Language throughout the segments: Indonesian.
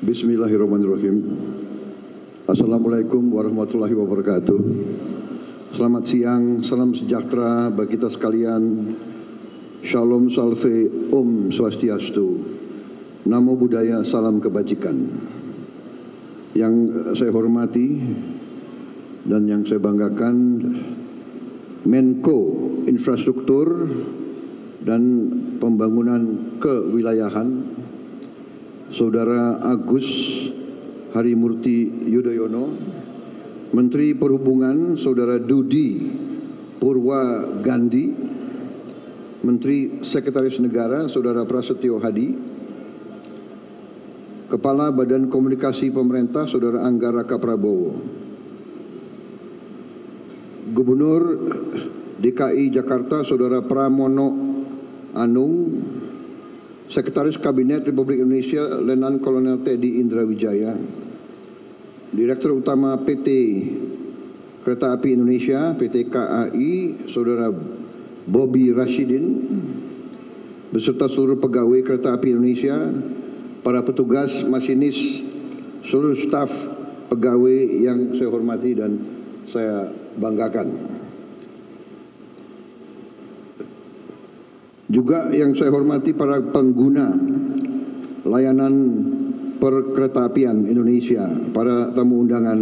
Bismillahirrahmanirrahim. Assalamualaikum warahmatullahi wabarakatuh. Selamat siang, salam sejahtera bagi kita sekalian. Shalom salve, Om Swastiastu. Namo Buddhaya, salam kebajikan. Yang saya hormati dan yang saya banggakan, Menko Infrastruktur dan Pembangunan Kewilayahan, Saudara Agus Harimurti Yudhoyono, Menteri Perhubungan Saudara Dudi Purwa Gandhi, Menteri Sekretaris Negara Saudara Prasetyo Hadi, Kepala Badan Komunikasi Pemerintah Saudara Angga Raka Prabowo, Gubernur DKI Jakarta Saudara Pramono Anung, Sekretaris Kabinet Republik Indonesia Letnan Kolonel Teddy Indra Wijaya, Direktur Utama PT Kereta Api Indonesia PT KAI Saudara Bobi Rashidin, beserta seluruh pegawai Kereta Api Indonesia, para petugas, masinis, seluruh staf pegawai yang saya hormati dan saya banggakan. Juga yang saya hormati para pengguna layanan perkeretaapian Indonesia, para tamu undangan,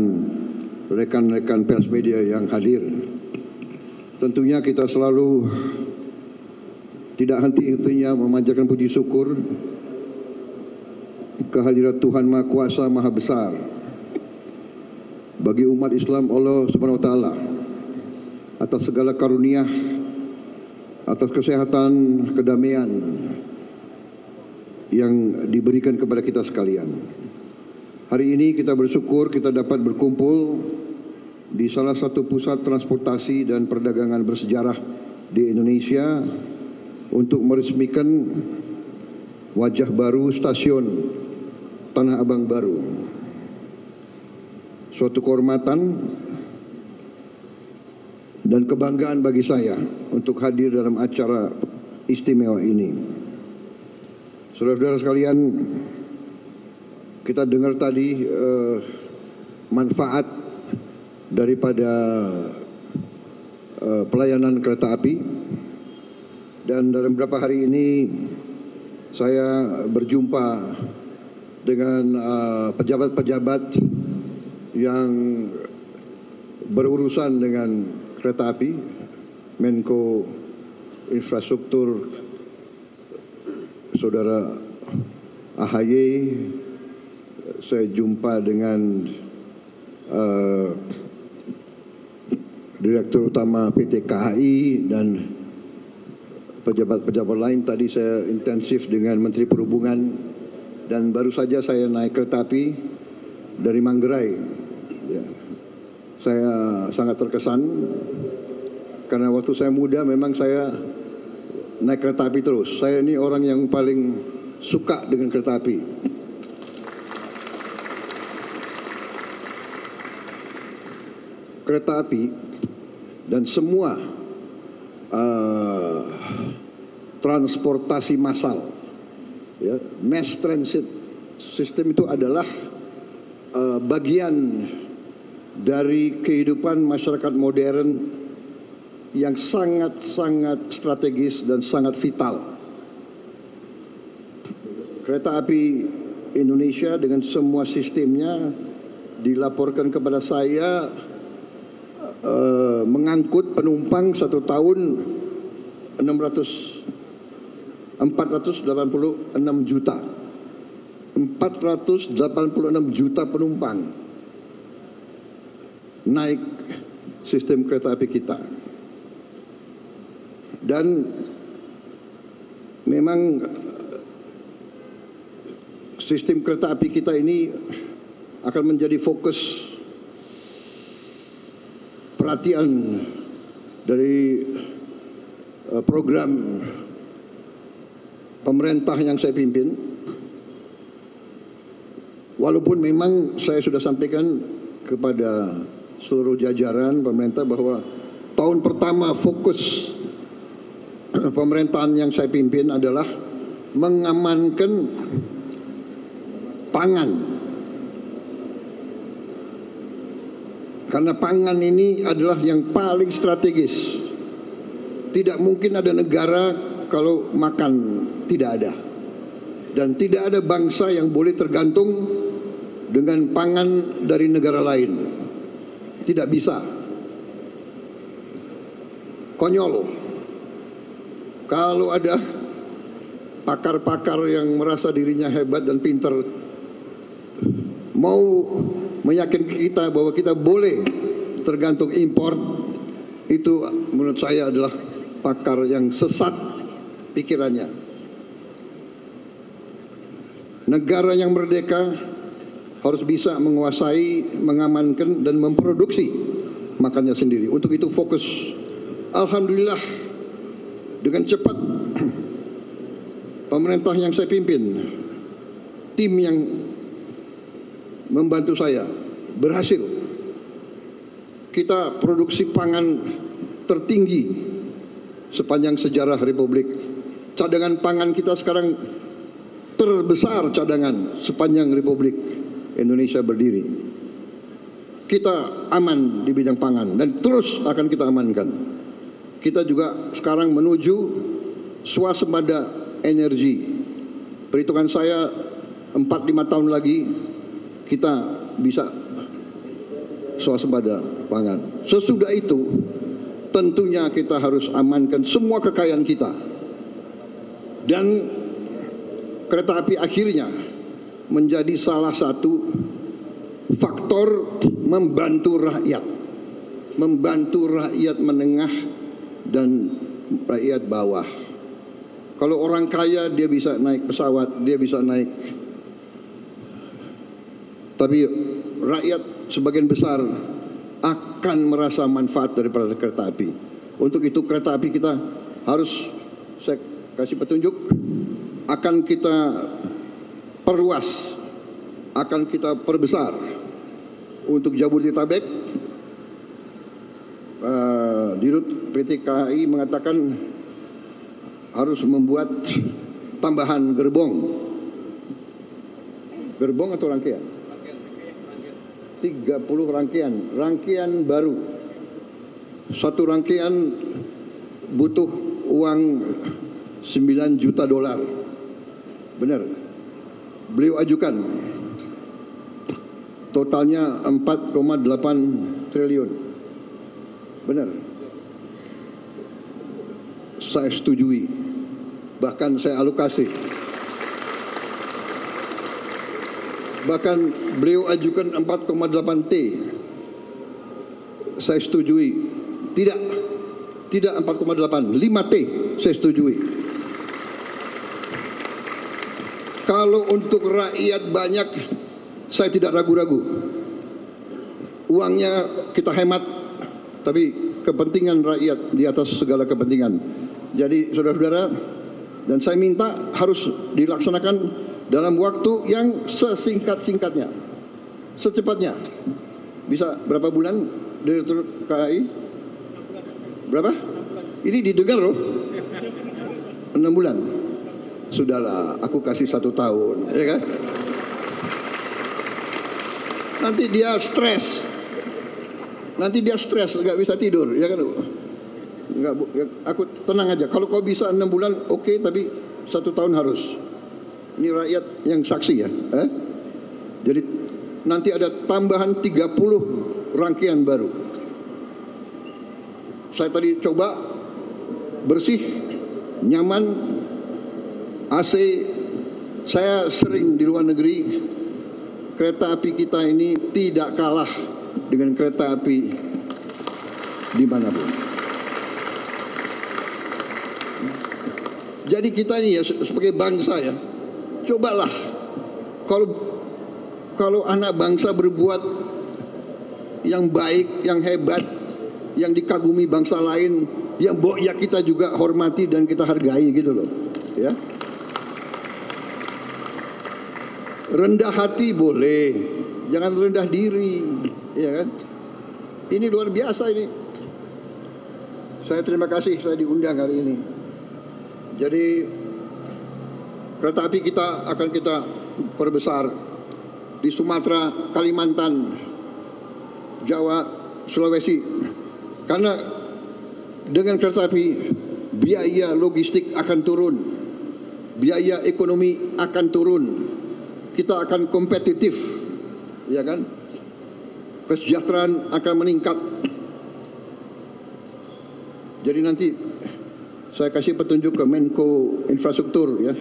rekan-rekan pers media yang hadir. Tentunya kita selalu tidak henti-hentinya memanjatkan puji syukur kehadirat Tuhan Maha Kuasa Maha Besar bagi umat Islam Allah Subhanahu wa taala atas segala karunia, atas kesehatan, kedamaian yang diberikan kepada kita sekalian. Hari ini kita bersyukur kita dapat berkumpul di salah satu pusat transportasi dan perdagangan bersejarah di Indonesia untuk meresmikan wajah baru stasiun Tanah Abang baru. Suatu kehormatan dan kebanggaan bagi saya untuk hadir dalam acara istimewa ini. Saudara-saudara sekalian, kita dengar tadi manfaat daripada pelayanan kereta api, dan dalam beberapa hari ini saya berjumpa dengan pejabat-pejabat yang berurusan dengan kereta api, Menko Infrastruktur Saudara AHY, saya jumpa dengan Direktur Utama PT KAI dan pejabat-pejabat lain. Tadi saya intensif dengan Menteri Perhubungan, dan baru saja saya naik kereta api dari Manggarai. Ya. Saya sangat terkesan karena waktu saya muda memang saya naik kereta api terus. Saya ini orang yang paling suka dengan kereta api. Kereta api dan semua transportasi massal, ya, mass transit system itu adalah bagian dari kehidupan masyarakat modern yang sangat-sangat strategis dan sangat vital. Kereta api Indonesia dengan semua sistemnya dilaporkan kepada saya mengangkut penumpang satu tahun 486 juta. 486 juta penumpang naik sistem kereta api kita. Dan memang sistem kereta api kita ini akan menjadi fokus perhatian dari program pemerintah yang saya pimpin. Walaupun memang saya sudah sampaikan kepada seluruh jajaran pemerintah bahwa tahun pertama fokus pemerintahan yang saya pimpin adalah mengamankan pangan. Karena pangan ini adalah yang paling strategis. Tidak mungkin ada negara kalau makan tidak ada. Dan tidak ada bangsa yang boleh tergantung dengan pangan dari negara lain. Tidak bisa. Konyol. Kalau ada pakar-pakar yang merasa dirinya hebat dan pintar mau meyakinkan kita bahwa kita boleh tergantung impor, itu menurut saya adalah pakar yang sesat pikirannya. Negara yang merdeka harus bisa menguasai, mengamankan dan memproduksi makannya sendiri. Untuk itu fokus. Alhamdulillah dengan cepat pemerintah yang saya pimpin, tim yang membantu saya berhasil. Kita produksi pangan tertinggi sepanjang sejarah Republik. Cadangan pangan kita sekarang terbesar cadangan sepanjang Republik Indonesia berdiri. Kita aman di bidang pangan dan terus akan kita amankan. Kita juga sekarang menuju swasembada energi. Perhitungan saya 4-5 tahun lagi kita bisa swasembada pangan. Sesudah itu tentunya kita harus amankan semua kekayaan kita. Dan kereta api akhirnya menjadi salah satu faktor membantu rakyat. Membantu rakyat menengah dan rakyat bawah. Kalau orang kaya dia bisa naik pesawat, dia bisa naik. Tapi rakyat sebagian besar akan merasa manfaat daripada kereta api. Untuk itu kereta api kita harus, saya kasih petunjuk, akan kita perluas, akan kita perbesar. Untuk Jabodetabek, Dirut PT KAI mengatakan harus membuat tambahan gerbong. Gerbong atau rangkaian? 30 rangkaian baru. Satu rangkaian butuh uang 9 juta dolar. Benar. Beliau ajukan. Totalnya 4,8 triliun. Benar. Saya setujui. Bahkan saya alokasi. Bahkan beliau ajukan 4,8 T. Saya setujui. Tidak 4,8, 5 T saya setujui. Kalau untuk rakyat banyak, saya tidak ragu-ragu. Uangnya kita hemat, tapi kepentingan rakyat di atas segala kepentingan. Jadi saudara-saudara, dan saya minta harus dilaksanakan dalam waktu yang sesingkat-singkatnya, secepatnya. Bisa berapa bulan Direktur KAI? Berapa? Ini didengar loh. 6 bulan. Sudahlah, aku kasih 1 tahun, ya kan? Nanti dia stres. Nggak bisa tidur, ya kan? Nggak, aku tenang aja. Kalau kau bisa 6 bulan, oke, tapi 1 tahun harus. Ini rakyat yang saksi ya. Jadi nanti ada tambahan 30 rangkaian baru. Saya tadi coba bersih, nyaman, AC. Saya sering di luar negeri. Kereta api kita ini tidak kalah dengan kereta api dimanapun. Jadi kita ini ya sebagai bangsa ya, cobalah kalau anak bangsa berbuat yang baik, yang hebat, yang dikagumi bangsa lain, yang ya kita juga hormati dan kita hargai gitu loh, ya. Rendah hati boleh, jangan rendah diri, ya kan? Ini luar biasa ini. Saya terima kasih saya diundang hari ini. Jadi kereta api kita akan kita perbesar. di Sumatera, Kalimantan, Jawa, Sulawesi. Karena dengan kereta api biaya logistik akan turun, biaya ekonomi akan turun, kita akan kompetitif, ya kan? Kesejahteraan akan meningkat. Jadi nanti saya kasih petunjuk ke Menko Infrastruktur, ya,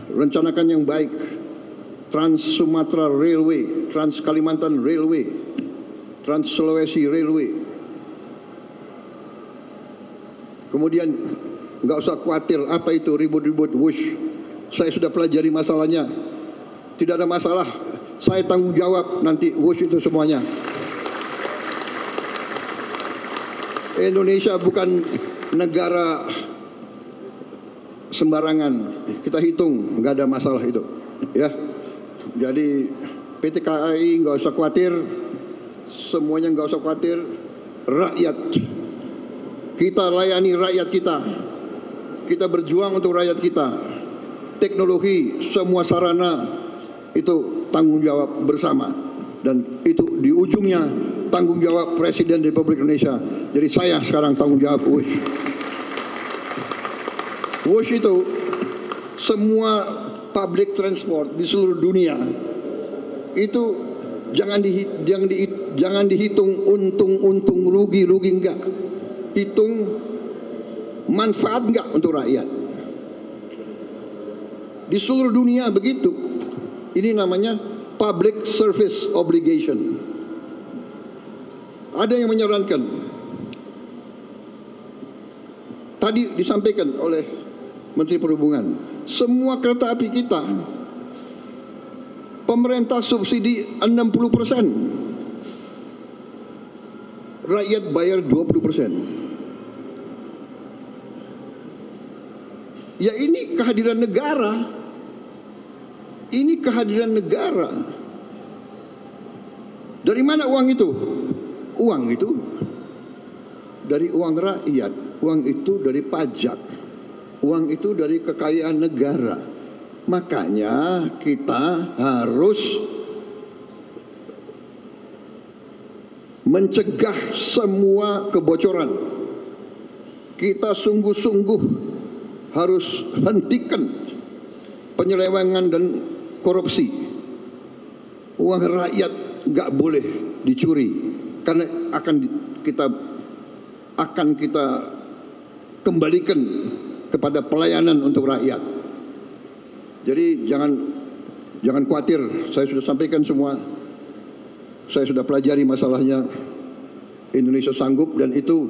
rencanakan yang baik. Trans Sumatera Railway, Trans Kalimantan Railway, Trans Sulawesi Railway. Kemudian nggak usah khawatir apa itu ribut-ribut wush. Saya sudah pelajari masalahnya. Tidak ada masalah. Saya tanggung jawab nanti wush itu semuanya. Indonesia bukan negara sembarangan. Kita hitung, nggak ada masalah itu, ya. Jadi PT KAI nggak usah khawatir, semuanya nggak usah khawatir. Rakyat, kita layani rakyat kita, kita berjuang untuk rakyat kita. Teknologi, semua sarana itu tanggung jawab bersama, dan itu di ujungnya tanggung jawab Presiden Republik Indonesia. Jadi saya sekarang tanggung jawab WUSH. WUSH itu semua public transport di seluruh dunia itu jangan dihitung untung rugi enggak, hitung manfaat enggak untuk rakyat. Di seluruh dunia begitu. Ini namanya public service obligation. Ada yang menyarankan, tadi disampaikan oleh Menteri Perhubungan, semua kereta api kita pemerintah subsidi 60%, rakyat bayar 20%. Ya ini kehadiran negara. Ini kehadiran negara. Dari mana uang itu? Uang itu dari uang rakyat, uang itu dari pajak, uang itu dari kekayaan negara. Makanya kita harus mencegah semua kebocoran. Kita sungguh-sungguh harus hentikan penyelewengan dan korupsi. Uang rakyat nggak boleh dicuri, karena akan kita kembalikan kepada pelayanan untuk rakyat. Jadi jangan khawatir, saya sudah sampaikan semua, saya sudah pelajari masalahnya. Indonesia sanggup dan itu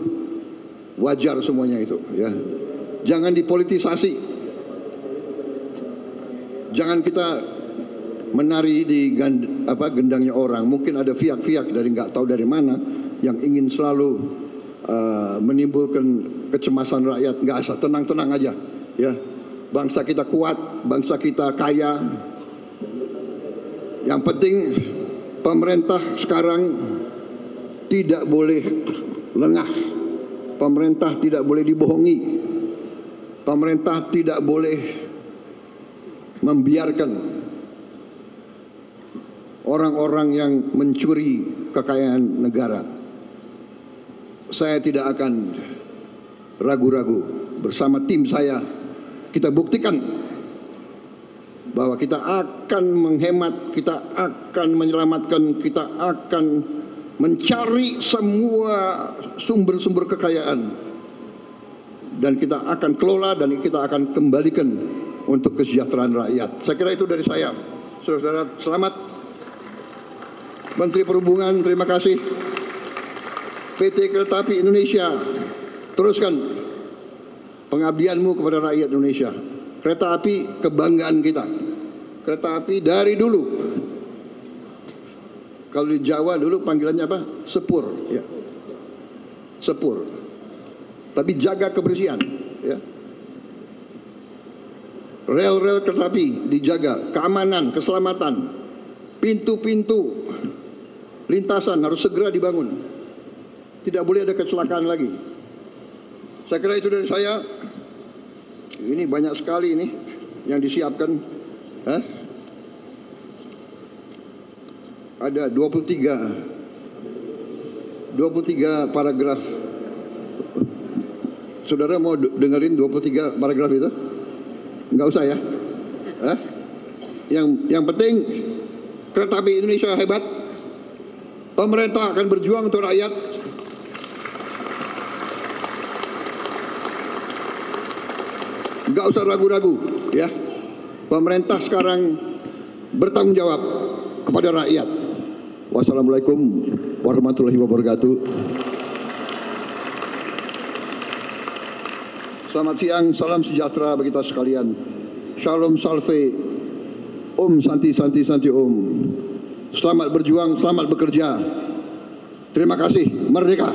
wajar semuanya itu, ya. Jangan dipolitisasi, jangan kita menari di gendangnya orang. Mungkin ada pihak-pihak dari nggak tahu dari mana yang ingin selalu menimbulkan kecemasan rakyat. Nggak asal, tenang-tenang aja, ya. Bangsa kita kuat, bangsa kita kaya. Yang penting pemerintah sekarang tidak boleh lengah. Pemerintah tidak boleh dibohongi. Pemerintah tidak boleh membiarkan orang-orang yang mencuri kekayaan negara. Saya tidak akan ragu-ragu. Bersama tim saya, kita buktikan bahwa kita akan menghemat, kita akan menyelamatkan, kita akan mencari semua sumber-sumber kekayaan, dan kita akan kelola dan kita akan kembalikan untuk kesejahteraan rakyat. Saya kira itu dari saya. Saudara, selamat. Menteri Perhubungan, terima kasih. PT Kereta Api Indonesia, teruskan pengabdianmu kepada rakyat Indonesia. Kereta api kebanggaan kita. Kereta api dari dulu. Kalau di Jawa dulu panggilannya apa? Sepur, ya. Sepur. Tapi jaga kebersihan, ya. Rel-rel kereta api dijaga, keamanan, keselamatan, pintu-pintu lintasan harus segera dibangun. Tidak boleh ada kecelakaan lagi. Saya kira itu dari saya. Ini banyak sekali ini yang disiapkan. ada 23 paragraf. Saudara mau dengerin 23 paragraf itu? Enggak usah ya. Yang penting kereta api Indonesia hebat. Pemerintah akan berjuang untuk rakyat. Enggak usah ragu-ragu ya. Pemerintah sekarang bertanggung jawab kepada rakyat. Wassalamualaikum warahmatullahi wabarakatuh. Selamat siang, salam sejahtera bagi kita sekalian. Shalom salve, Om Santi Santi Santi Om. Selamat berjuang, selamat bekerja. Terima kasih, merdeka.